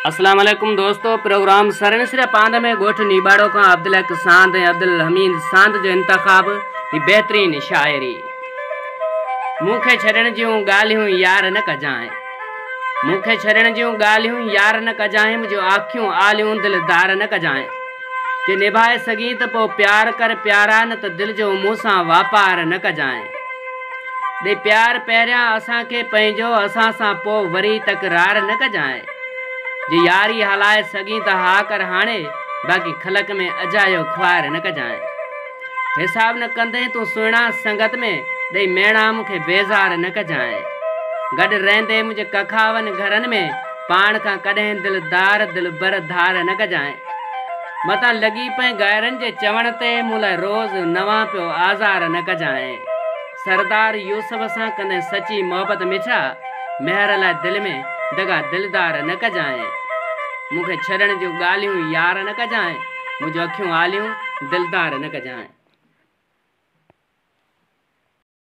अस्सलाम वालेकुम दोस्तों। प्रोग्राम सरण सिरा पांद में गोठ निबाड़ो का अब्दुल हक सांद अब्दुल हमीद सांद जो इंतखाब ही बेहतरीन शायरी। मुखे छड़न जूं गालियूं यार न कजाएं, मुखे छड़न जूं गालियूं यार न कजाएं, मुझो आँखियों आलियूं दिलदार न कजाएं। जे निभाए सगी त पो प्यार कर प्यारा, न त दिल जो मूंसां वापार न कजाएं। दे प्यार पहिरियां असांखे पंहिंजो, असां सां पोइ वरी तकरार न कजाएं। जे यारी हलाए सगी त हा कर हाणे, बाक़ी खलक में अजायो ख्वार न कजाएं। हिसाब न कंदे तूं सुहिणा संगत में, ॾेई मेणा मूंखे बेज़ार न कजाएं। गॾु रहंदे मुंहिंजे कखावन घरनि में, पाण खां कॾहिं दिलदार दिलबर धार न कजाएं। मतां लॻी पए गायरनि जे चवण ते, मूं लाइ रोज़ नवां पियो आज़ार न कजाएं। सरदार यूसुफ सां कंदे सची मोहबत मिठा, महर लाइ दिल में दगा दिलदार न कजाएं। मूंखे छॾण जूं ॻाल्हियूं यार न कजाएं, मुंहिंजूं अखियूं आलियूं दिलदार न कजाएं।